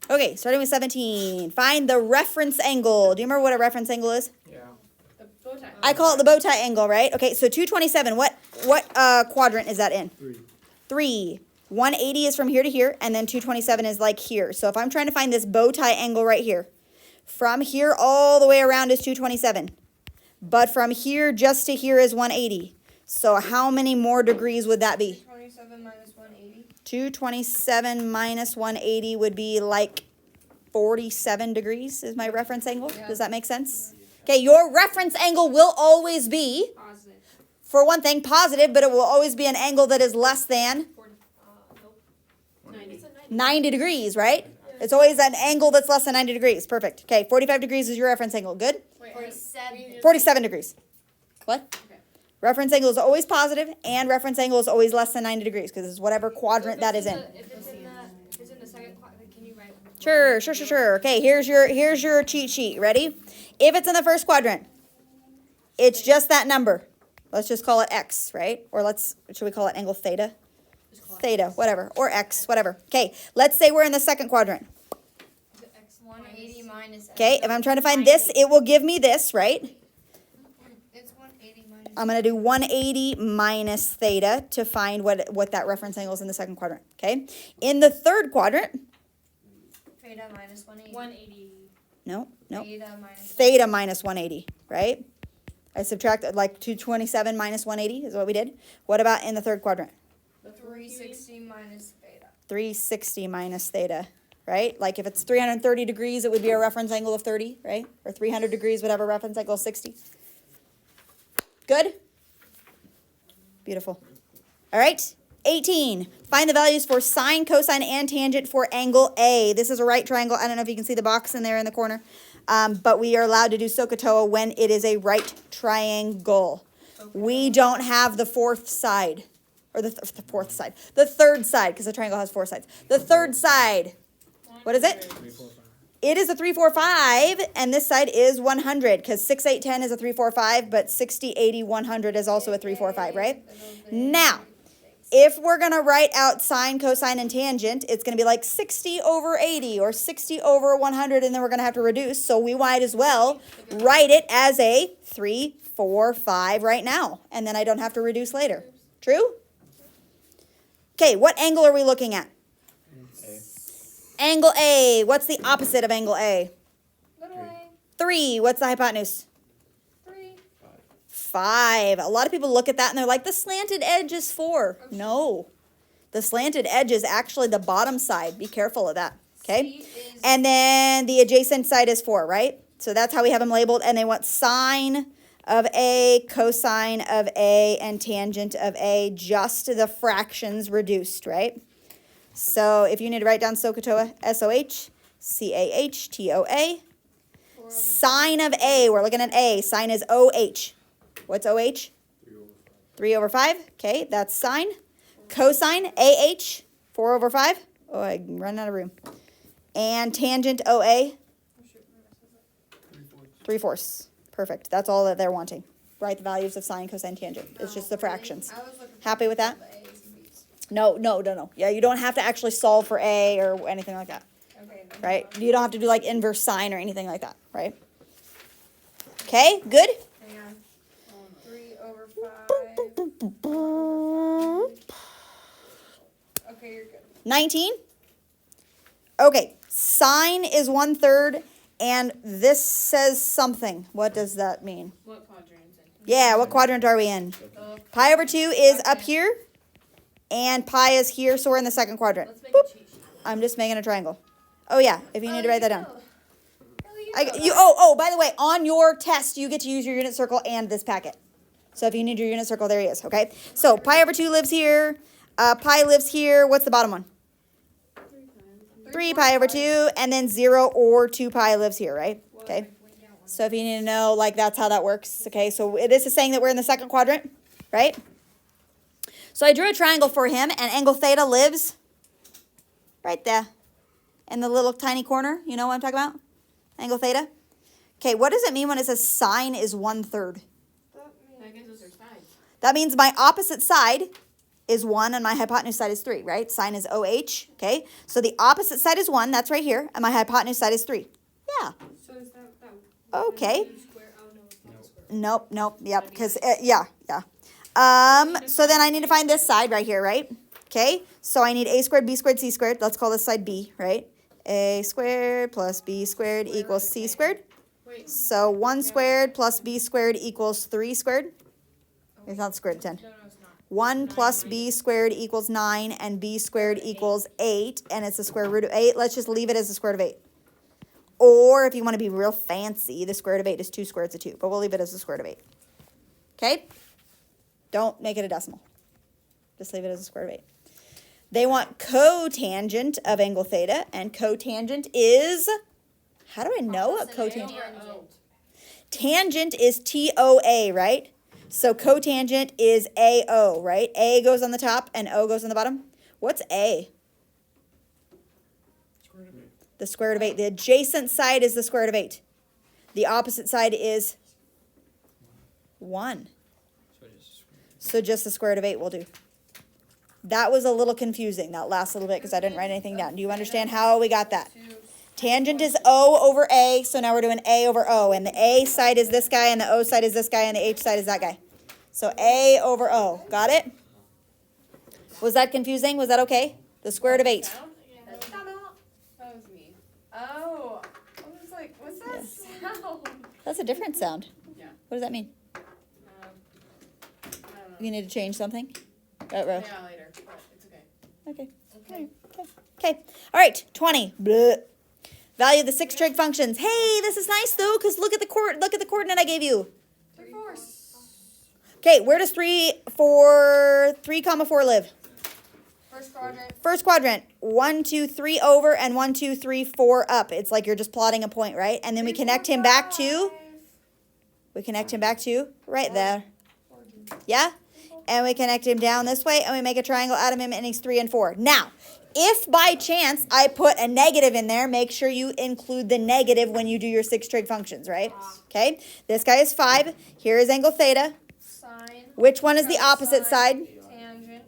Okay, starting with 17. Find the reference angle. Do you remember what a reference angle is? Yeah. The bow tie. I call it the bow tie angle, right? Okay, so 227, what quadrant is that in? 3. 180 is from here to here, and then 227 is like here. So if I'm trying to find this bow tie angle right here, from here all the way around is 227. But from here just to here is 180. So how many more degrees would that be? 227 minus 180. 227 minus 180 would be like 47 degrees is my reference angle. Yeah. Does that make sense? Okay, your reference angle will always be, Positive. for one thing, positive, but it will always be an angle that is less than 90 degrees, right? It's always an angle that's less than 90 degrees. Perfect. Okay, 45 degrees is your reference angle. Good? Wait, 47. 47 degrees. What? Okay. Reference angle is always positive, and reference angle is always less than 90 degrees, because it's whatever quadrant that is in. If it's in the second quadrant, can you write? Sure. Okay, here's your cheat sheet. Ready? If it's in the first quadrant, it's just that number. Let's just call it x, right? Or should we call it angle theta? Theta, whatever. Or x, whatever. Okay, let's say we're in the second quadrant. 180 minus. Okay, if I'm trying to find this, it will give me this, right? It's 180 minus. I'm going to do 180 minus theta to find what that reference angle is in the second quadrant. Okay, in the third quadrant, Theta minus 180. 180. no. Theta minus. Theta minus 180, right? I subtracted like 227 minus 180 is what we did. What about in the third quadrant? 360 minus theta. 360 minus theta, right? Like if it's 330 degrees, it would be a reference angle of 30, right? Or 300 degrees, whatever, reference angle of 60. Good? Beautiful. All right, 18. Find the values for sine, cosine, and tangent for angle A. This is a right triangle. I don't know if you can see the box in there in the corner. But we are allowed to do SOHCAHTOA when it is a right triangle. We don't have the fourth side. Or the fourth side. The third side, because the triangle has 4 sides. The third side. What is it? 3, 4, 5. It is a 3, 4, 5, and this side is 100, because 6, 8, 10 is a 3, 4, 5, but 60, 80, 100 is also a 3, 4, 5, right? Now, if we're going to write out sine, cosine, and tangent, it's going to be like 60 over 80 or 60 over 100, and then we're going to have to reduce. So we might as well write it as a 3, 4, 5 right now, and then I don't have to reduce later. True? Okay, what angle are we looking at? A. Angle A. What's the opposite of angle A? Little a. 3. What's the hypotenuse? 3. 5. A lot of people look at that and they're like, the slanted edge is 4. No. The slanted edge is actually the bottom side. Be careful of that. Okay? And then the adjacent side is 4, right? So that's how we have them labeled. And they want sine of A, cosine of A, and tangent of A, just the fractions reduced, right? So if you need to write down SOHCAHTOA, S-O-H, C-A-H-T-O-A. Sine of A, we're looking at A. Sine is O-H. What's O-H? 3 over 5. Okay, that's sine. Cosine, A-H, 4 over 5. Oh, I'm running out of room. And tangent, O-A, 3/4. Perfect. That's all that they're wanting. Write the values of sine, cosine, tangent. It's just the fractions. Happy with that? No. Yeah, you don't have to actually solve for A or anything like that. Okay. Right? You don't have to do like inverse sine or anything like that, right? Okay, good? Hang on. 3 over 5. Okay, you're good. 19? Okay, sine is 1/3, and this says something. What does that mean? What quadrant is it? Yeah, what quadrant are we in? Pi over 2 is up here, and pi is here, so we're in the second quadrant. Let's make a cheat sheet. I'm just making a triangle. Oh yeah, if you need to write that down. Oh, Oh, by the way, on your test, you get to use your unit circle and this packet. So if you need your unit circle, there he is, okay? So pi over 2 lives here, pi lives here. What's the bottom one? 3 pi over 2, and then 0 or 2 pi lives here, right? Okay. So if you need to know, like, that's how that works, okay? So this is saying that we're in the second quadrant, right? So I drew a triangle for him, and angle theta lives right there in the little tiny corner. You know what I'm talking about? Angle theta. Okay, what does it mean when it says sine is 1/3? That gives us our sides. That means my opposite side is 1 and my hypotenuse side is 3, right? Sine is OH, okay? So the opposite side is 1, that's right here, and my hypotenuse side is 3. Yeah. So is that Okay. square? Oh no, it's not square. Nope, yep, because, yeah. So then I need to find this side right here, right? Okay, so I need a squared, b squared, c squared. Let's call this side b, right? A squared plus b squared equals c squared. Wait. So 1 squared plus b squared equals 3 squared. It's not squared 10. No, it's not. 1 plus b squared equals 9, and b squared equals 8, and it's the square root of 8. Let's just leave it as the square root of 8. Or if you want to be real fancy, the square root of 8 is 2 square roots of 2, but we'll leave it as the square root of 8. Okay? Don't make it a decimal. Just leave it as a square root of 8. They want cotangent of angle theta, and cotangent is, how do I know what cotangent? Tangent is TOA, right? So cotangent is AO, right? A goes on the top and O goes on the bottom. What's A? The square root of 8. The adjacent side is the square root of 8. The opposite side is 1. So just the square root of 8 will do. That was a little confusing, that last little bit, because I didn't write anything down. Do you understand how we got that? Tangent is O over A, so now we're doing A over O. And the A side is this guy, and the O side is this guy, and the H side is that guy. So A over O. Got it? Was that confusing? Was that okay? The square root of 8. That was me. Oh, I was like, what's that sound? That's a different sound. Yeah. What does that mean? I don't know. You need to change something? Row. Yeah, later, but it's okay. Okay. Okay. All right. 20. Bleh. Value of the 6 trig functions. Hey, this is nice though, because look at the coordinate I gave you. 3/4. Okay, where does 3, 4 live? First quadrant. First quadrant. 1, 2, 3 over, and 1, 2, 3, 4 up. It's like you're just plotting a point, right? And then we connect him back to. Right there. Yeah? And we connect him down this way, and we make a triangle out of him, and he's 3 and 4. Now, if by chance I put a negative in there, make sure you include the negative when you do your 6 trig functions, right? Okay, this guy is 5. Here is angle theta. Sine. Which one is the opposite Cosine, side? Tangent.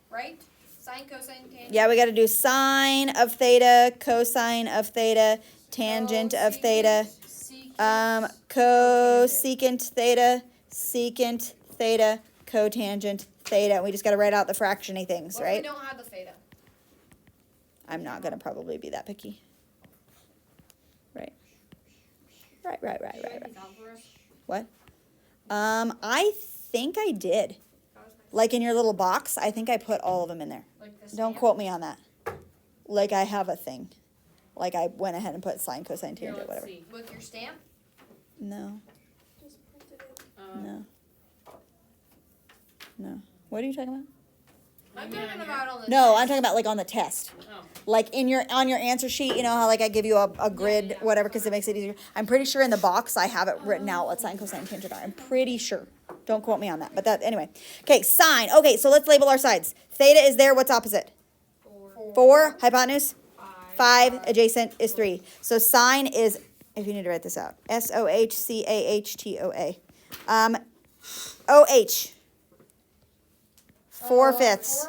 Right? Sine, cosine, tangent. Yeah, we got to do sine of theta, cosine of theta, tangent of theta, cosecant theta, secant theta, cotangent theta. We just got to write out the fractiony things, What if right? we don't have the theta? I'm not going to probably be that picky. Right. Right. What? I think I did. Like in your little box, I think I put all of them in there. Like this. Don't quote me on that. Like I have a thing. Like I went ahead and put sine, cosine, tangent, whatever. With your stamp? No. No. What are you talking about? I'm talking about on the No, I'm talking about like on the test. Oh. Like on your answer sheet, you know how like I give you a grid, whatever, because it makes it easier. I'm pretty sure in the box I have it written out what sine, cosine, tangent are. I'm pretty sure. Don't quote me on that. But that anyway. Okay, sine. Okay, so let's label our sides. Theta is there. What's opposite? 4. Hypotenuse. 5. Adjacent is 3. So sine is, if you need to write this out, SOHCAHTOA. OH. 4/5.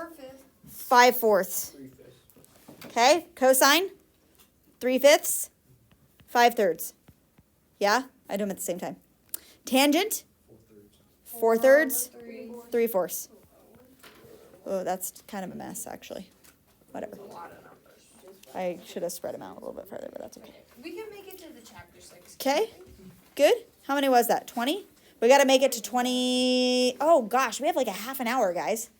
5/4. Okay, cosine, 3/5, 5/3. Yeah, I do them at the same time. Tangent, 4/3, 3/4. Oh, that's kind of a mess, actually. Whatever. I should have spread them out a little bit further, but that's okay. We can make it to the chapter 6. Okay, good. How many was that? 20? We got to make it to 20. Oh, gosh, we have like a half an hour, guys.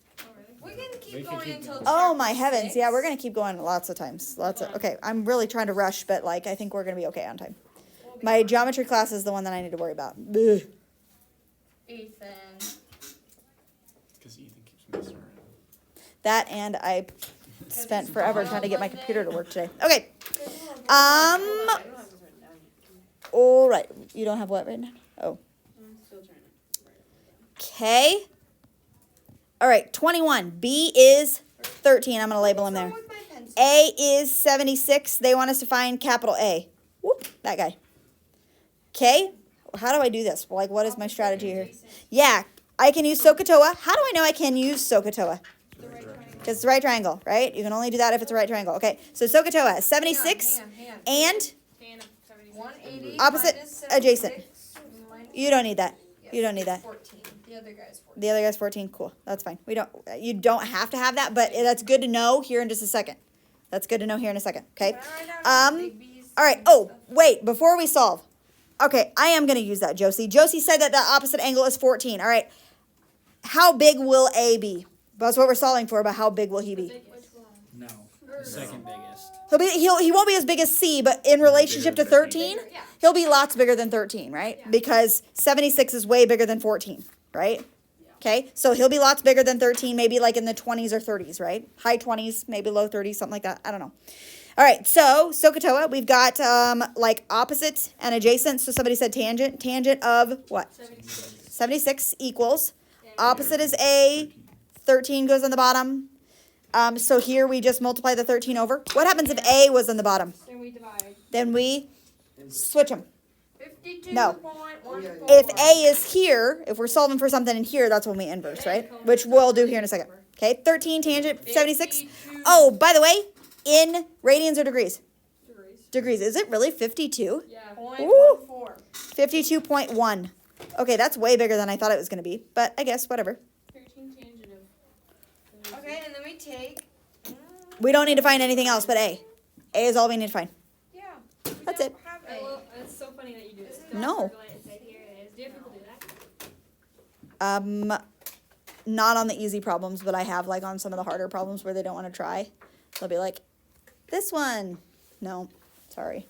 We can keep going until Oh chapter my heavens. 6. Yeah, we're going to keep going lots of times. Okay, I'm really trying to rush, but like I think we're going to be okay on time. My geometry class is the one that I need to worry about. Ugh. Ethan. Because Ethan keeps messing around. That and I spent forever trying to get my computer to work today. Okay. I don't have this written down yet. All right. You don't have what right now? Oh. I'm still trying to write it down. Okay. All right, 21. B is 13. I'm going to label him there. With my pencil. A is 76. They want us to find capital A. Whoop, that guy. Okay, how do I do this? Like, what is my strategy here? Yeah, I can use SOHCAHTOA. How do I know I can use SOHCAHTOA? Because it's a right triangle, right? You can only do that if it's a right triangle. Okay, so SOHCAHTOA, 76 Hang on. and Tan of 76. 180 Opposite, minus adjacent. 76 minus- you don't need that. Yes, You don't need that. 14. The other guy's 14. The other guy's 14. Cool. That's fine. You don't have to have that, but that's good to know here in just a second. That's good to know here in a second. Okay. Can I write down Um, big B's All right. and Oh, stuff? wait. Before we solve. Okay, I am going to use that, Josie. Josie said that the opposite angle is 14. All right. How big will A be? That's what we're solving for, but how big will he be? Which one? No, the second biggest. He won't be as big as C, but in relationship to 13, Yeah. he'll be lots bigger than 13, right? Yeah. Because 76 is way bigger than 14, right? Okay, so he'll be lots bigger than 13, maybe like in the 20s or 30s, right? High 20s, maybe low 30s, something like that. I don't know. All right, so SOHCAHTOA, we've got like opposite and adjacent. So somebody said tangent. Tangent of what? 76 equals. Opposite is A. 13 goes on the bottom. So here we just multiply the 13 over. What happens if A was on the bottom? Then we divide. Then we switch them. 52.14. No. If A is here, if we're solving for something in here, that's when we inverse, right? Which we'll do here in a second. Okay, 13 tangent 76. 52. Oh, by the way, in radians or degrees? Degrees. Degrees. Is it really 52? Yeah. 0.14. 52.1. Okay, that's way bigger than I thought it was going to be. But I guess, whatever. 13 tangent of. Okay, and then we take. We don't need to find anything else but A. A is all we need to find. Yeah. That's we it. don't have I A. love, it's so funny that you do this. No. Circle it and say, here it is. Do you have people do that? Not on the easy problems, but I have like on some of the harder problems where they don't want to try. They'll be like, this one. No, sorry.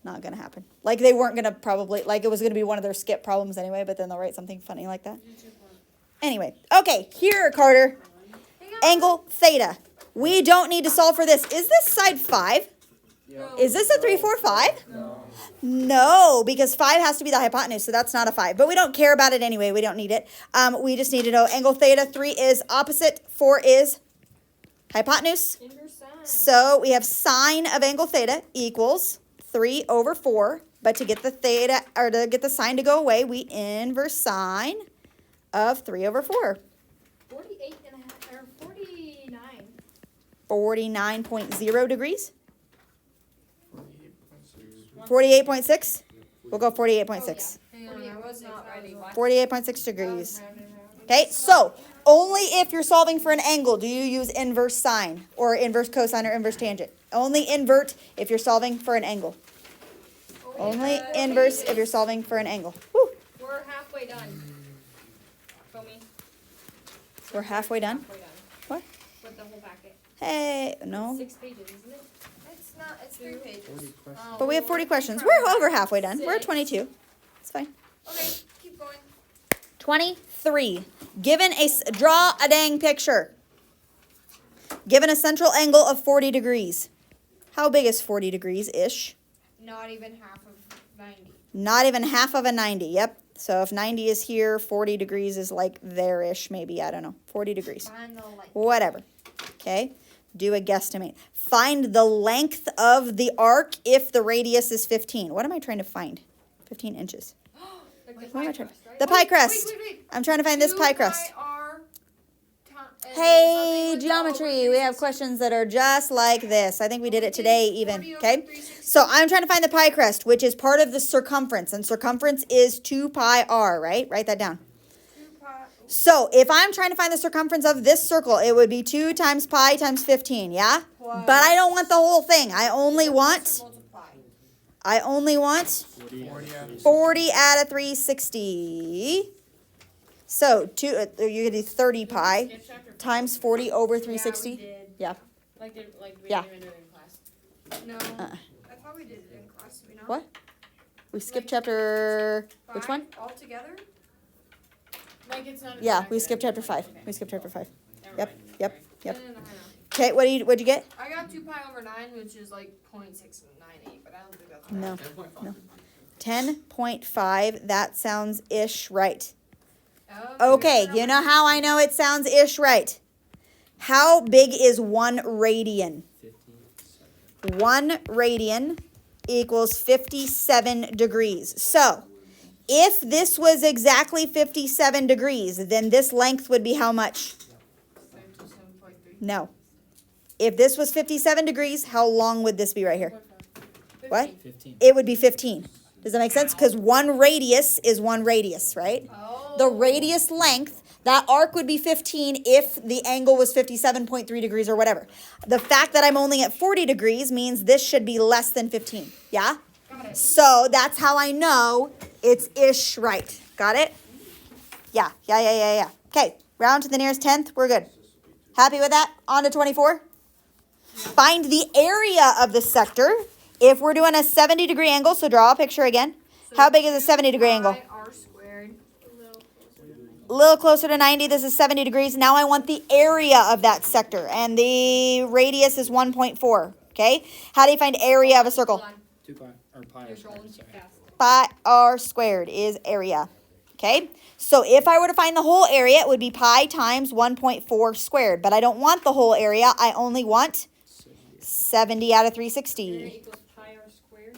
Not going to happen. Like they weren't going to probably, like it was going to be one of their skip problems anyway, but then they'll write something funny like that. Anyway, okay, here, Carter. Hang on. Angle theta. We don't need to solve for this. Is this side 5? Is this a 3, 4, 5? No, because 5 has to be the hypotenuse, so that's not a 5. But we don't care about it anyway. We don't need it. We just need to know angle theta. 3 is opposite. 4 is hypotenuse. Inverse sine. So we have sine of angle theta equals 3 over 4. But to get the theta, or to get the sine to go away, we inverse sine of 3 over 4. 48 and a half, or 49. 49.0 degrees. 48.6. We'll go 48.6. Hang on, I was not ready. 48.6 degrees. Okay, so only if you're solving for an angle do you use inverse sine or inverse cosine or inverse tangent. Only invert if you're solving for an angle. Only inverse if you're solving for an angle. Woo. We're halfway done. Show me. We're halfway done. Halfway done. What? With the whole packet. Hey, no. 6 pages, isn't it? It's not, it's 3 pages. Oh, But we have 40 questions. We're over halfway done. We're at 22. It's fine. Okay, keep going. 23. Draw a dang picture. Given a central angle of 40 degrees. How big is 40 degrees-ish? Not even half of 90. Not even half of a 90. Yep. So if 90 is here, 40 degrees is like there-ish, maybe. I don't know. 40 degrees. Find the light. Whatever. Okay. Do a guesstimate. Find the length of the arc if the radius is 15. What am I trying to find? 15 inches. Like the What am I pie trying? crust, right? The pie crust. Wait. I'm trying to find this 2 pie crust. pi r and Hey, something with geometry. over We have 360. questions that are just like this. I think we did it today even. 40 over Okay. 360. So I'm trying to find the pi crest, which is part of the circumference. And circumference is 2 pi r, right? Write that down. 2 pi. So if I'm trying to find the circumference of this circle, it would be 2 times pi times 15, yeah? Plus- But I don't want the whole thing. I only want Multiply. 40 out of 360. So you could do 30 pi Skip chapter times 40 over Yeah, we 360. did. Yeah. Like we Yeah. didn't even do it in class. No. Uh-uh. I thought we did it in class. Did we not? What? We skipped chapter, which one? All together? Like it's not. Yeah, exactly we skipped chapter 5. Okay. We skipped chapter 5. Never Yep, mind. yep, Sorry. yep. No, I know. Okay, what'd you get? I got 2 pi over 9, which is like 0.698, but I don't think that's No. 10.5. No. 10.5. That sounds ish right. Oh, Okay, you know how I know it sounds ish right? How big is 1 radian? 57. 1 radian equals 57 degrees. So, if this was exactly 57 degrees, then this length would be how much? 37.3. No. If this was 57 degrees, how long would this be right here? What? 15. It would be 15. Does that make sense? Because one radius is one radius, right? Oh. The radius length, that arc would be 15 if the angle was 57.3 degrees or whatever. The fact that I'm only at 40 degrees means this should be less than 15. Yeah? Got it. So that's how I know it's ish right. Got it? Yeah. Okay, round to the nearest tenth. We're good. Happy with that? On to 24. Find the area of the sector. If we're doing a 70-degree angle, so draw a picture again. How big is a 70-degree angle? R squared. A little closer to 90. This is 70 degrees. Now I want the area of that sector, and the radius is 1.4. Okay? How do you find area of a circle? Hold on. 2 pi, or pi You're or squared, scrolling too sorry. fast. Pi r squared is area. Okay? So if I were to find the whole area, it would be pi times 1.4 squared. But I don't want the whole area. I only want 70 out of Area 360. equals pi r squared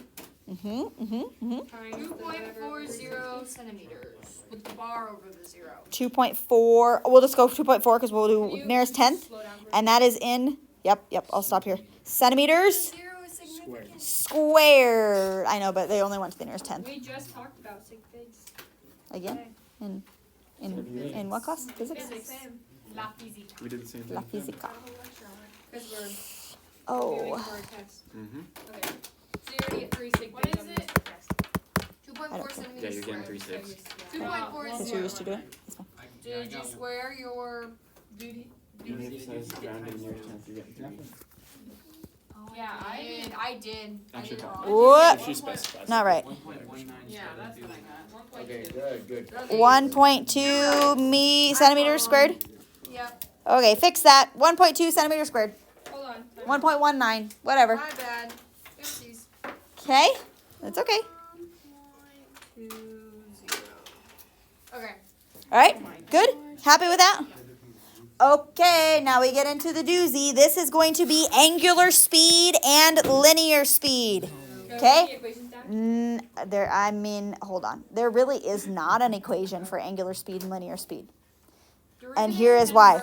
times the whatever. 2.40 centimeters with the bar over the 0. 2.4. We'll just go 2.4 because we'll do You nearest tenth. slow down for a And that is in, yep, I'll stop here. Centimeters 0 is significant. squared. I know, but they only went to the nearest tenth. We just talked about sig figs. Again? In what class? Physics? Physics. La física. We did the same La thing. física. Because we're doing Oh. for a test. Mm-hmm. Okay. So you already get 3 sig What figs is on it? this test. 2.4 Yeah, centimeters you're getting squared. 3 6. 2.40. Because you're used to do it. It's fine. Did you square your duty? Even if it says rounding near 10th, you're getting 3. Yeah, I did. I Actually, did no. wrong. What? If she specifies. Not right. Yeah, that's what I got. Okay, good. 1.2 centimeters squared. Yep. Okay, fix that. 1.2 centimeters squared. Hold on. 1.19. Whatever. My bad. Oopsies. Okay? That's okay. 1.20. Okay. All right? Good? Happy with that? Okay, now we get into the doozy. This is going to be angular speed and linear speed. Okay? Hold on. There really is not an equation for angular speed and linear speed. And here is why.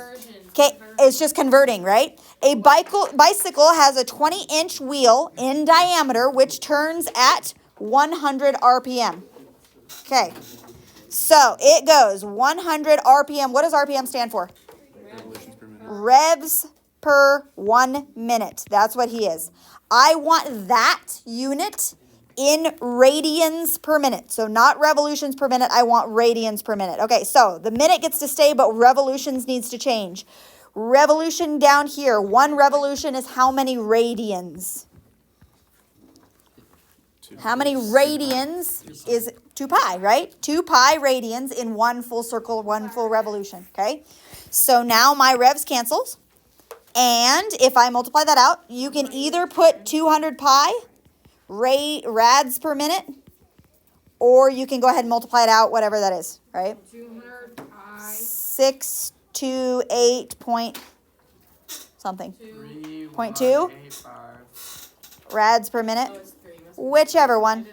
Okay, it's just converting, right? A bicycle has a 20-inch wheel in diameter, which turns at 100 RPM. Okay, so it goes 100 RPM. What does RPM stand for? Revolutions per minute. Revs per 1 minute. That's what he is. I want that unit in radians per minute. So not revolutions per minute. I want radians per minute. Okay, so the minute gets to stay, but revolutions needs to change. Revolution down here. 1 revolution is how many radians? How many radians is 2 pi, right? 2 pi radians in 1 full circle, 1 full revolution, okay? So now my revs cancels. And if I multiply that out, you can either put 200 pi rads per minute, or you can go ahead and multiply it out, whatever that is, right? 200 pi. 628 point something. 0.2 rads per minute. Whichever one.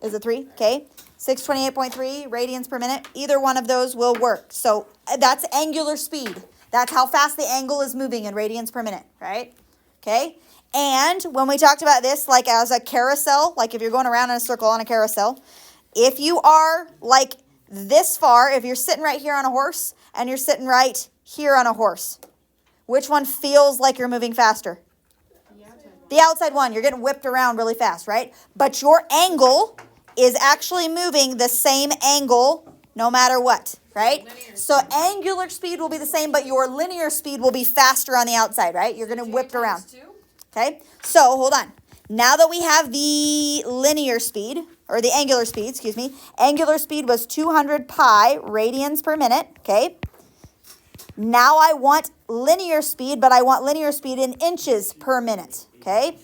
Is it 3? Okay. 628.3 radians per minute. Either one of those will work. So that's angular speed. That's how fast the angle is moving in radians per minute, right? Okay. And when we talked about this, like as a carousel, like if you're going around in a circle on a carousel, if you are like this far, if you're sitting right here on a horse and you're sitting right here on a horse, which one feels like you're moving faster? The outside one. You're getting whipped around really fast, right? But your angle is actually moving the same angle no matter what, right? So angular speed will be the same, but your linear speed will be faster on the outside, right? You're going to whipped around. Okay, so hold on. Now that we have the linear speed, or the angular speed, excuse me, angular speed was 200 pi radians per minute, okay? Now I want linear speed, but I want linear speed in inches per minute, okay?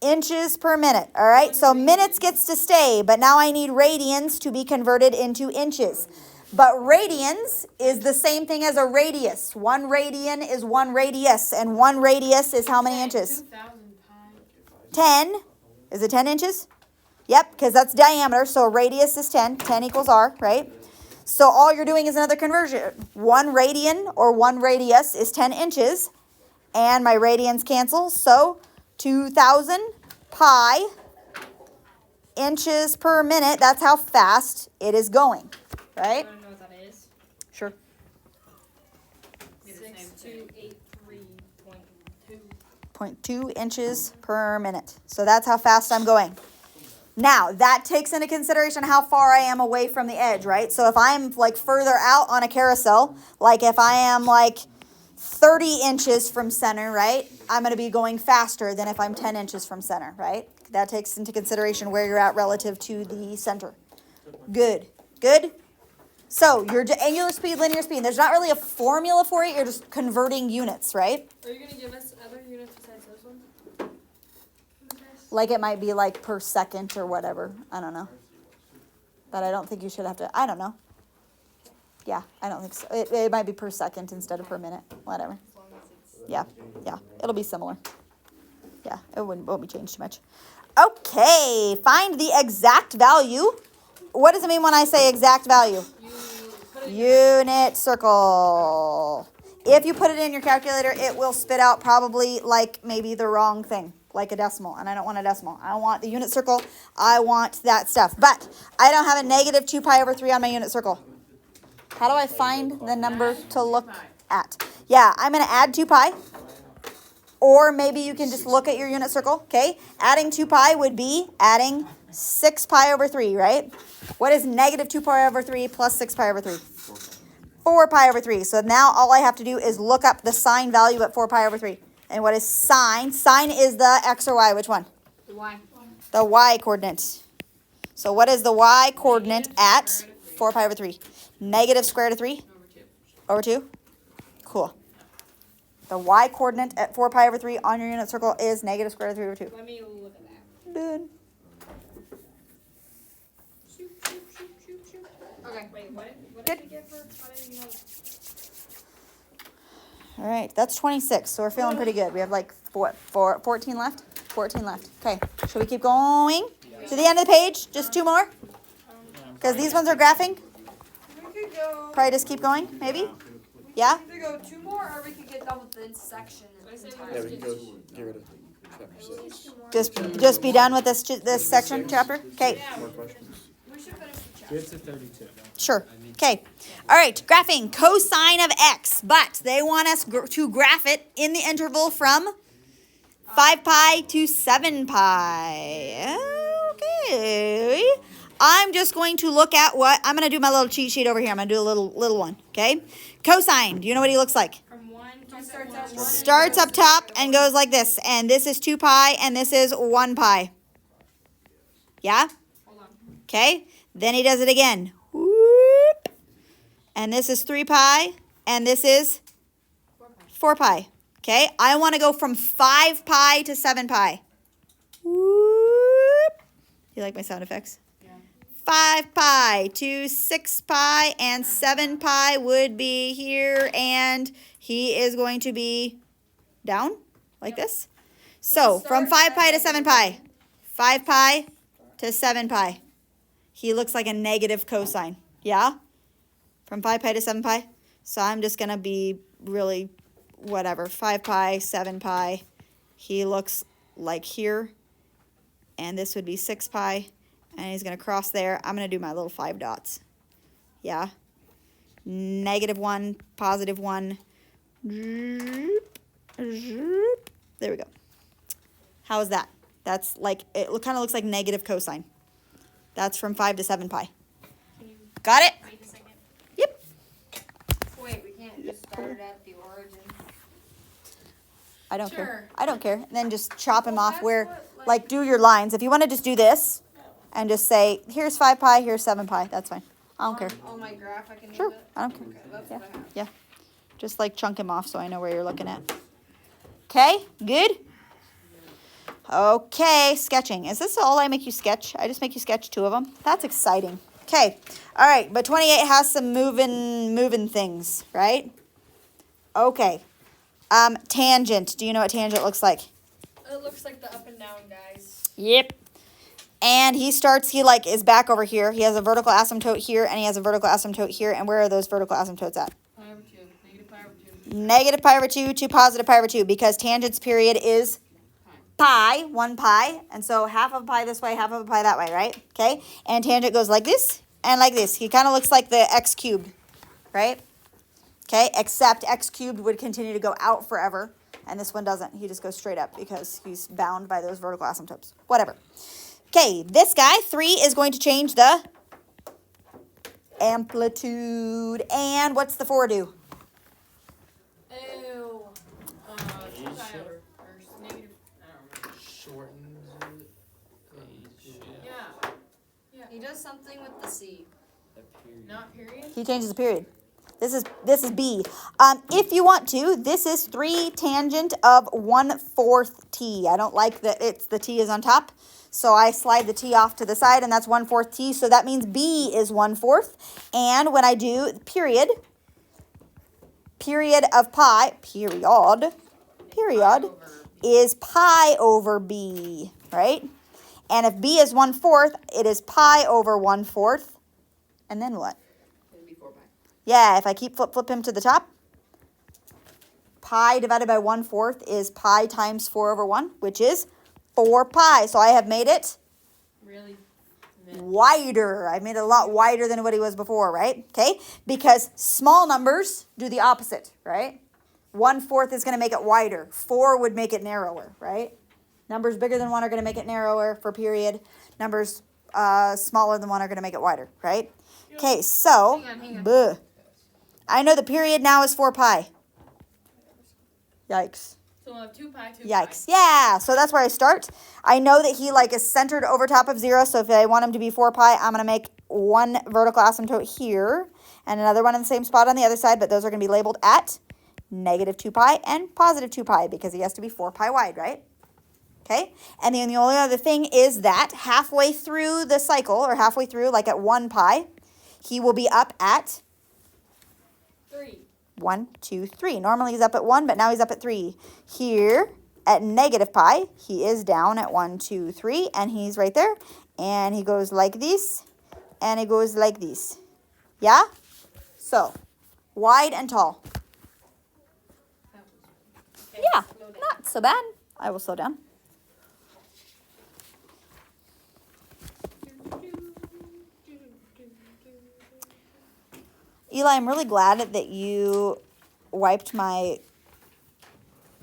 Inches per minute, all right? So minutes gets to stay, but now I need radians to be converted into inches. But radians is the same thing as a radius. 1 radian is 1 radius, and 1 radius is how many inches? 10. Is it 10 inches? Yep, because that's diameter, so radius is 10. 10 equals r, right? So all you're doing is another conversion. 1 radian or 1 radius is 10 inches. And my radians cancel. So 2,000 pi inches per minute. That's how fast it is going. Right? I don't know what that is. Sure. 6283.2. 0.2 inches per minute. So that's how fast I'm going. Now, that takes into consideration how far I am away from the edge, right? So if I'm like further out on a carousel, like if I am like 30 inches from center, right? I'm going to be going faster than if I'm 10 inches from center, right? That takes into consideration where you're at relative to the center. Good. Good? So your angular speed, linear speed, there's not really a formula for it. You're just converting units, right? Are you going to give us other units besides those ones? Like it might be like per second or whatever. I don't know. But I don't think you should have to. I don't know. Yeah, I don't think so. It might be per second instead of per minute. Whatever. Yeah, yeah. It'll be similar. Yeah, it won't be changed too much. Okay, find the exact value. What does it mean when I say exact value? Unit circle. If you put it in your calculator, it will spit out probably like maybe the wrong thing, like a decimal. And I don't want a decimal. I want the unit circle. I want that stuff. But I don't have a negative 2 pi over 3 on my unit circle. How do I find the number to look at? Yeah, I'm going to add 2 pi. Or maybe you can just look at your unit circle, okay? Adding 2 pi would be adding 6 pi over 3, right? What is negative 2 pi over 3 plus 6 pi over 3? 4 pi over 3. So now all I have to do is look up the sine value at 4 pi over 3. And what is sine? Sine is the x or y. Which one? The y. The y coordinate. So what is the y coordinate at 4 pi over 3? Negative square root of 3? Over 2? Cool. The y coordinate at 4 pi over 3 on your unit circle is negative square root of 3 over 2. Let me look at that. Good. Okay, wait, what Good. did we get for, how did you know? All right, that's 26, so we're feeling pretty good. We have like 14 left? 14 left. Okay, should we keep going to the end of the page? Just 2 more? Because these ones are graphing. We could go. Probably just keep going, maybe? Yeah? We could go 2 more, or we could get done with this section. Yeah, we can go get rid of chapter 6. Just be done with this section, chapter? Okay, More questions? We should finish the chapter. Get to 32. sure. Okay. All right, graphing cosine of x, but they want us to graph it in the interval from 5 pi to 7 pi. Okay. I'm just going to look at I'm going to do my little cheat sheet over here. I'm going to do a little one, okay? Cosine, do you know what he looks like? From 1 to Starts 1. at 1. Starts up top and goes like this. And this is 2 pi and this is 1 pi. Yeah? Hold on. Okay. Then he does it again. Whoop. And this is 3 pi and this is 4 pi. Okay. I want to go from 5 pi to 7 pi. Whoop. You like my sound effects? 5 pi to 6 pi and 7 pi would be here, and he is going to be down like this. So from 5 pi to 7 pi, 5 pi to 7 pi. He looks like a negative cosine. Yeah? From 5 pi to 7 pi. So I'm just going to be really whatever. 5 pi, 7 pi. He looks like here, and this would be 6 pi. And he's going to cross there. I'm going to do my little 5 dots. Yeah. Negative 1, positive 1. There we go. How is that? That's like, it kind of looks like negative cosine. That's from 5 to 7 pi. Got it? Wait a second. Yep. Wait, we can't just start it at the origin. I don't Sure. care. I don't care. And then just chop him off that's where, what, like, do your lines. If you want to just do this and just say, here's 5 pi, here's 7 pi. That's fine. I don't care. On my graph, I can Sure. move it. I don't care. Okay, that's Yeah. what I have. Yeah. Just like chunk him off so I know where you're looking at. Okay, good? Okay, sketching. Is this all I make you sketch? I just make you sketch 2 of them? That's exciting. Okay, all right, but 28 has some moving things, right? Okay. Tangent. Do you know what tangent looks like? It looks like the up and down guys. Yep. And he like is back over here. He has a vertical asymptote here, and he has a vertical asymptote here. And where are those vertical asymptotes at? Pi over 2. Negative pi over 2. Negative pi over 2 to positive pi over 2, because tangent's period is pi, 1 pi. And so half of a pi this way, half of a pi that way, right? Okay? And tangent goes like this and like this. He kind of looks like the x cubed, right? Okay? Except x cubed would continue to go out forever, and this one doesn't. He just goes straight up because he's bound by those vertical asymptotes. Whatever. Okay, this guy, 3, is going to change the amplitude. And what's the 4 do? Ew. 2 pi over. Or negative. I don't remember. Shortens it. Yeah. He does something with the C. Not period? He changes the period. This is B. If you want to, this is 3 tangent of 1/4 t. I don't like that the t is on top, so I slide the t off to the side, and that's 1/4 t. So that means B is 1/4. And when I do period of pi, period, is pi over B, right? And if B is 1/4, it is pi over 1/4. And then what? It'd be 4 pi. Yeah, if I keep flip him to the top, pi divided by 1/4 is pi times 4 over 1, which is 4 pi. So I have made it Really? wider. I've made it a lot wider than what he was before, right? Okay, because small numbers do the opposite, right? 1/4 is going to make it wider. 4 would make it narrower, right? Numbers bigger than 1 are going to make it narrower for period. Numbers smaller than 1 are going to make it wider, right? Okay, so, Hang on. buh. I know the period now is 4 pi. Yikes. So we'll have 2 pi, 2 Yikes. Yeah, so that's where I start. I know that he like is centered over top of 0, so if I want him to be 4 pi, I'm going to make one vertical asymptote here and another one in the same spot on the other side, but those are going to be labeled at negative 2 pi and positive 2 pi because he has to be 4 pi wide, right? Okay, and then the only other thing is that halfway through the cycle, or halfway through, like at 1 pi, he will be up at 3. 1, 2, 3. Normally he's up at 1, but now he's up at 3. Here at negative pi, he is down at 1, 2, 3, and he's right there. And he goes like this, and he goes like this. Yeah? So, wide and tall. Yeah, not so bad. I will slow down. Eli, I'm really glad that you wiped my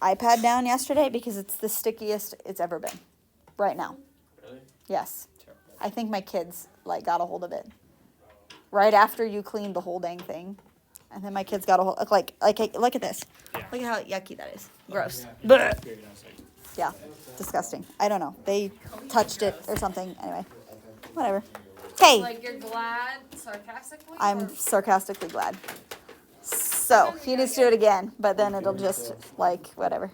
iPad down yesterday because it's the stickiest it's ever been right now. Really? Yes. Terrible. I think my kids like got a hold of it right after you cleaned the whole dang thing. And then my kids got a hold, like look at this. Yeah. Look at how yucky that is. Gross. Yeah. Blech. Period, I was like, Yeah, disgusting. I don't know. They touched it or something. Anyway, whatever. Okay, Like you're glad sarcastically? I'm or- sarcastically glad. So he needs to do it again, but then it'll just like whatever.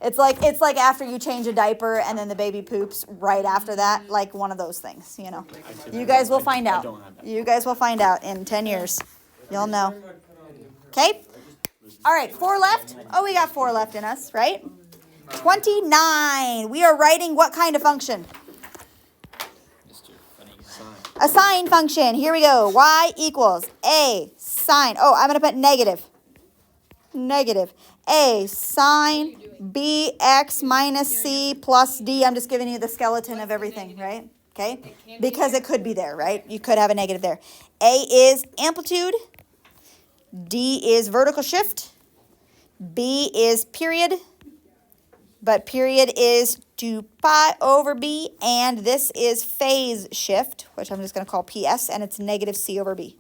It's like after you change a diaper and then the baby poops right after that, like one of those things, you know. You guys will find I out. don't have that. You guys will find out in 10 years. You'll know. Okay? All right, 4 left. Oh, we got 4 left in us, right? 29. We are writing what kind of function? Mr. Funny Guy. Sign. A sine function. Here we go. Y equals a sine. Oh, I'm going to put negative. Negative. A sine bx minus c plus d. I'm just giving you the skeleton of everything, right? Okay? Because it could be there, right? You could have a negative there. A is amplitude. D is vertical shift. B is period. But period is 2 pi over b. And this is phase shift, which I'm just going to call PS. And it's negative c over b.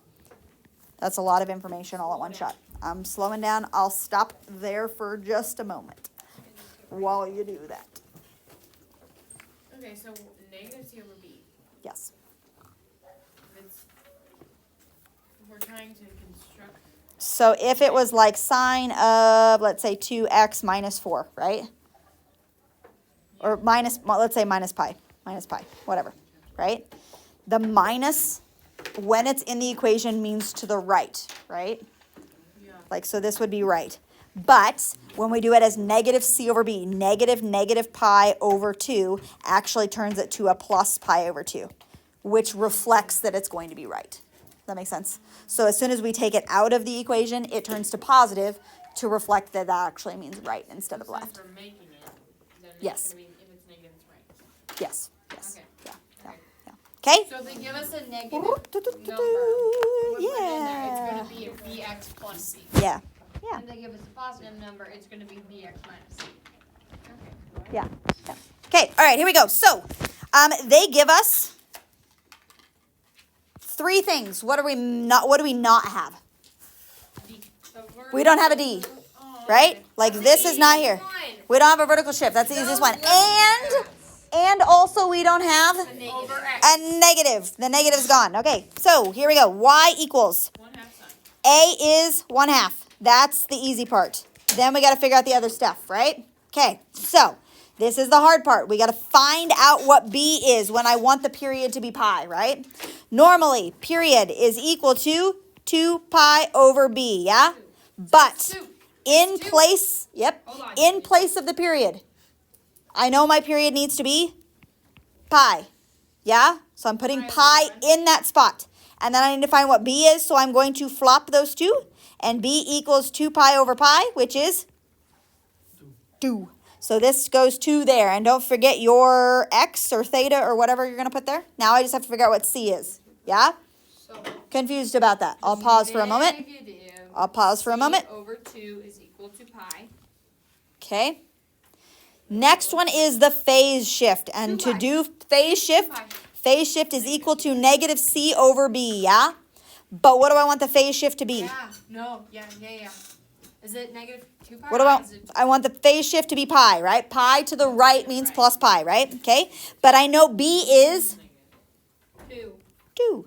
That's a lot of information all at one shot. I'm slowing down. I'll stop there for just a moment while you do that. Okay, so negative c over b. Yes. If we're trying to construct. So if it was like sine of, let's say, 2x minus 4, right? Or minus, well, let's say minus pi, whatever, right? The minus, when it's in the equation, means to the right, right? Yeah. Like, so this would be right. But when we do it as negative c over b, negative pi over 2 actually turns it to a plus pi over 2, which reflects that it's going to be right. Does that make sense? So as soon as we take it out of the equation, it turns to positive to reflect that that actually means right instead of So since left. we're making it, then Yes. it's gonna be, if it's negative, it's right. Yes, yes. Okay. Yeah, yeah, Okay. yeah. Okay? So if they give us a negative Ooh, number, we put it in there, Yeah. it's gonna be a bx plus c. Yeah, yeah, If they give us a positive number, it's gonna be bx minus c. Okay. yeah. Okay, all right, here we go. So, they give us 3 things. What do we not have? We don't have a D, right? Like this is not here. We don't have a vertical shift. That's the easiest one. And also we don't have Over x. a negative. The negative's gone. Okay, so here we go. Y equals 1/2 sign. A is 1/2. That's the easy part. Then we got to figure out the other stuff, right? Okay, so this is the hard part. We got to find out what B is when I want the period to be pi, right? Normally, period is equal to 2 pi over B, yeah? But in place, yep, Hold on. in place of the period, I know my period needs to be pi, yeah? So I'm putting pi in that spot. And then I need to find what B is, so I'm going to flop those two. And B equals 2 pi over pi, which is 2. So this goes 2 there. And don't forget your x or theta or whatever you're going to put there. Now I just have to figure out what C is. Yeah? So Confused about that. I'll pause for a moment. Negative I'll pause for a moment. C over 2 is equal to pi. Okay. Next one is the phase shift. And to do phase shift is equal to negative C over B, yeah? But what do I want the phase shift to be? yeah, no, yeah. Is it negative 2 pi? What do Is it I want the phase shift to be pi, right? Pi to the right means plus pi, right? Okay. But I know B is 2. 2.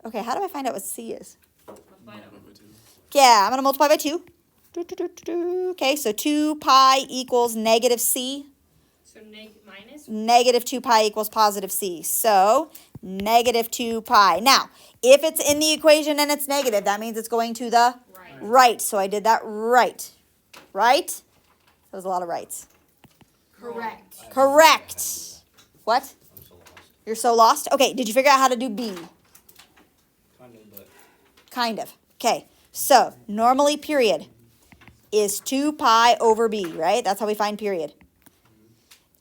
Okay, how do I find out what C is? Multiply it over. Yeah, I'm going to multiply by 2. Okay, so 2 pi equals negative C. So minus? Negative 2 pi equals positive C. So negative 2 pi. Now, if it's in the equation and it's negative, that means it's going to the Right. right. So I did that right. Right? That was a lot of rights. correct? Correct. What? You're so lost? Okay, did you figure out how to do B? Kind of, but Kind of. Okay, so normally period is 2 pi over B, right? That's how we find period.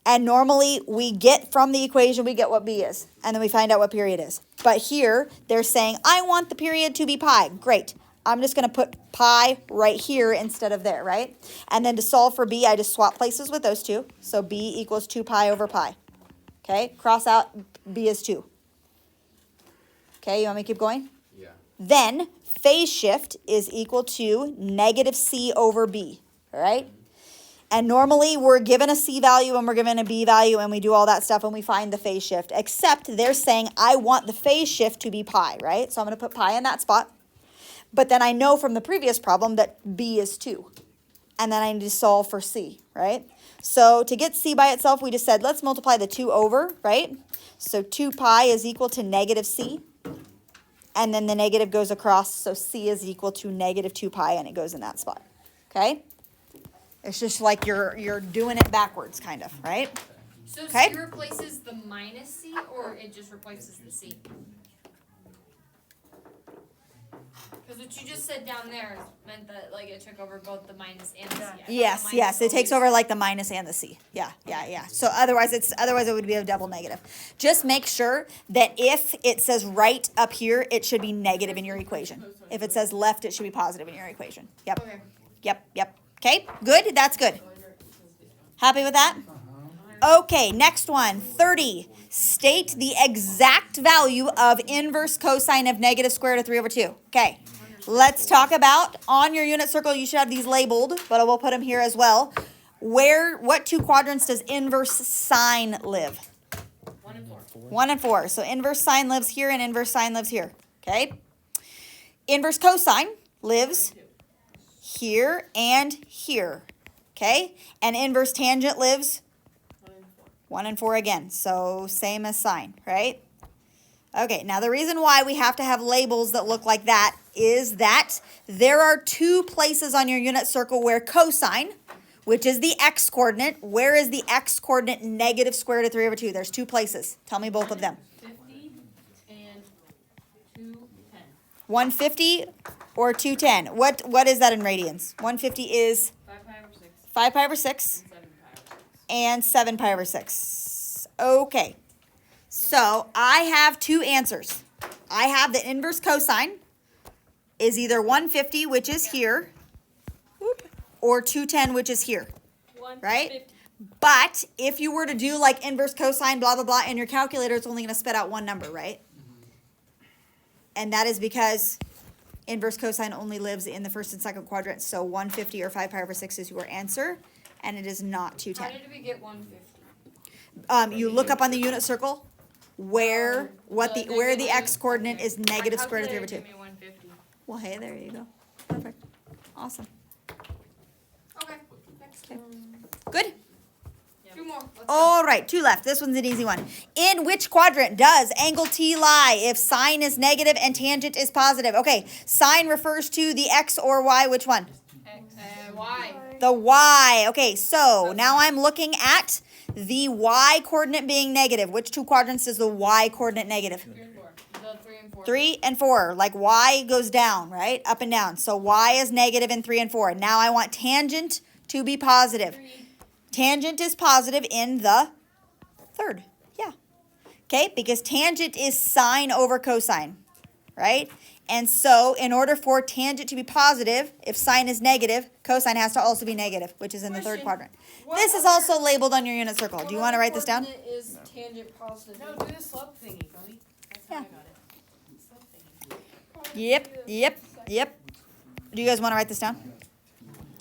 And normally we get from the equation, we get what B is. And then we find out what period is. But here, they're saying, I want the period to be pi. Great. I'm just going to put pi right here instead of there, right? And then to solve for B, I just swap places with those two. So B equals 2 pi over pi. Okay, cross out, B is 2. Okay, you want me to keep going? yeah. Then phase shift is equal to negative C over B, all right? And normally we're given a C value and we're given a B value and we do all that stuff and we find the phase shift, except they're saying I want the phase shift to be pi, right? So I'm going to put pi in that spot. But then I know from the previous problem that B is 2. And then I need to solve for C, right? So to get C by itself, we just said, let's multiply the 2 over, right? So 2 pi is equal to negative C. And then the negative goes across, so C is equal to negative 2 pi, and it goes in that spot, okay? It's just like you're doing it backwards, kind of, right? So Okay. C replaces the minus c, or it just replaces the c? Because what you just said down there meant that like it took over both the minus and the c. I thought the Yes, minus yes, it takes always- over like the minus and the C. Yeah. So otherwise it would be a double negative. Just make sure that if it says right up here, it should be negative in your equation. If it says left, it should be positive in your equation. Yep. Okay. Yep. Okay, good, that's good. Happy with that? Okay, next one, 30. State the exact value of inverse cosine of negative square root of 3 over 2. Okay, let's talk about, on your unit circle, you should have these labeled, but we'll put them here as well. What 2 quadrants does inverse sine live? 1 and 4. 1 and 4. So inverse sine lives here and inverse sine lives here. Okay? Inverse cosine lives here and here. Okay? And inverse tangent lives 1 and 4 again. So same as sine, right? Okay, now the reason why we have to have labels that look like that is that there are two places on your unit circle where cosine, which is the x coordinate, where is the x coordinate negative square root of 3 over 2? There's two places. Tell me both of them. 50 and 210. 150 or 210. What is that in radians? 150 is 5 pi over 6 5 pi over 6 and 7 pi over 6. and 7 pi over 6. Okay. So I have two answers. I have the inverse cosine is either 150, which is here, whoop, or 210, which is here, right? 150. But if you were to do like inverse cosine, blah, blah, blah, and your calculator is only going to spit out one number, right? And that is because inverse cosine only lives in the first and second quadrant. So 150 or 5 pi over 6 is your answer, and it is not How 210. did we get 150? You look up on the unit circle where where the x coordinate is negative square root of 3 over 2. Give me 150. Well, hey, there you go. Perfect. Awesome. Okay. Next. Okay. Good. Two more. Let's go. All right, two left. This one's an easy one. In which quadrant does angle T lie if sine is negative and tangent is positive? Okay, sine refers to the x or y. Which one? Y. The y. Okay, so now I'm looking at the y coordinate being negative. Which two quadrants is the y coordinate negative? 3 and 4. The 3 and 4. 3 and 4. Like y goes down, right? Up and down. So y is negative in 3 and 4. Now I want tangent to be positive. Tangent is positive in the third. Yeah. Okay, because tangent is sine over cosine, right? And so in order for tangent to be positive, if sine is negative, cosine has to also be negative, which is in the third quadrant. This is also labeled on your unit circle. Do you want to write this down? Is tangent positive? No, do the slope thingy, Cody. That's how I got it. Slope thingy. Yep. Do you guys want to write this down?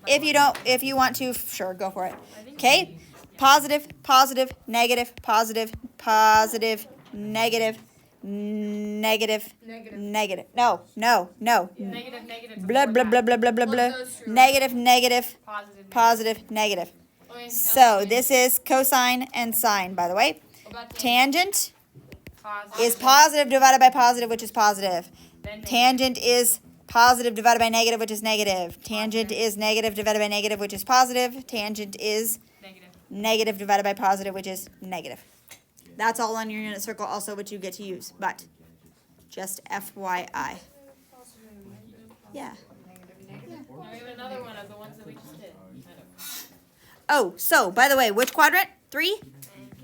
If you don't, if you want to, sure, go for it. Okay? Positive, positive, negative, positive, positive, negative, negative, negative. No. Negative, negative. Blah, blah, blah, blah, blah, blah, blah. goes true? Negative, negative, Positive. positive, negative. Okay, So this is cosine and sine, by the way. What about Tangent Positive. is positive divided by positive, which is positive. Then negative. Tangent is positive divided by negative, which is negative. Tangent is negative divided by negative, which is positive. Tangent is Negative. negative divided by positive, which is negative. That's all on your unit circle also, which you get to use, but just FYI. Yeah. Now we have another one of the ones that we just did. Oh, so, by the way, which quadrant? 3?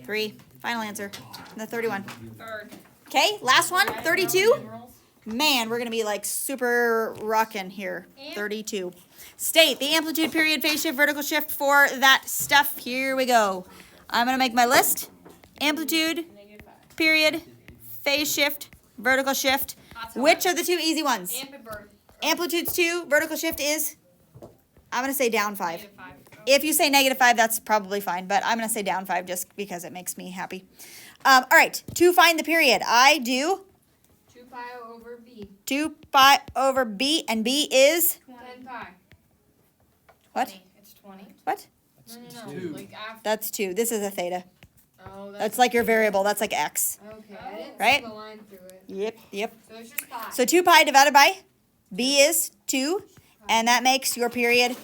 3. Final answer. The 31. Third. Okay, last one, 32. Numerals. Man, we're going to be like super rockin' here. 32. State the amplitude, period, phase shift, vertical shift for that stuff. Here we go. I'm going to make my list. Amplitude, -5. period, phase shift, vertical shift. Which are the two easy ones? Amplitude's 2, vertical shift is, I'm going to say down 5. -5. If you say -5, that's probably fine, but I'm going to say down 5 just because it makes me happy. All right, to find the period, I do 2 pi over b? 2 pi over b, and b is 10 pi. what? 20. It's 20. What? No. Like after. That's 2. This is a theta. Oh, That's like your variable. That's like x. Okay. I didn't Right? see the line through it. Yep. So it's just pi. So 2 pi divided by b is 2, and that makes your period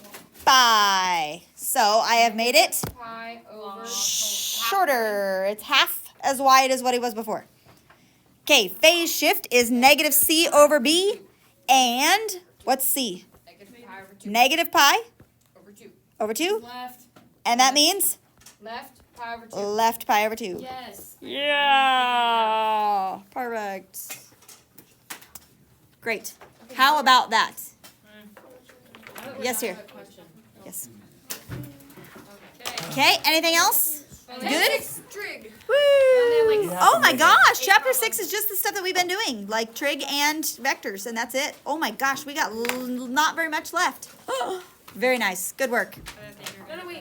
pi. So I have made it Pi over. shorter. It's half as wide as what it was before. Okay, phase shift is negative c over b, and what's c? Negative pi over 2. Negative pi Over 2. over 2, Left. and that means Left pi over 2. left pi over 2. Yes. Yeah, perfect. Great. How about that? Yes, dear. Yes. Okay, anything else? Good? Trig. Woo! Oh my gosh, chapter 6 is just the stuff that we've been doing, like trig and vectors, and that's it. Oh my gosh, we got not very much left. Very nice. Good work. No, wait.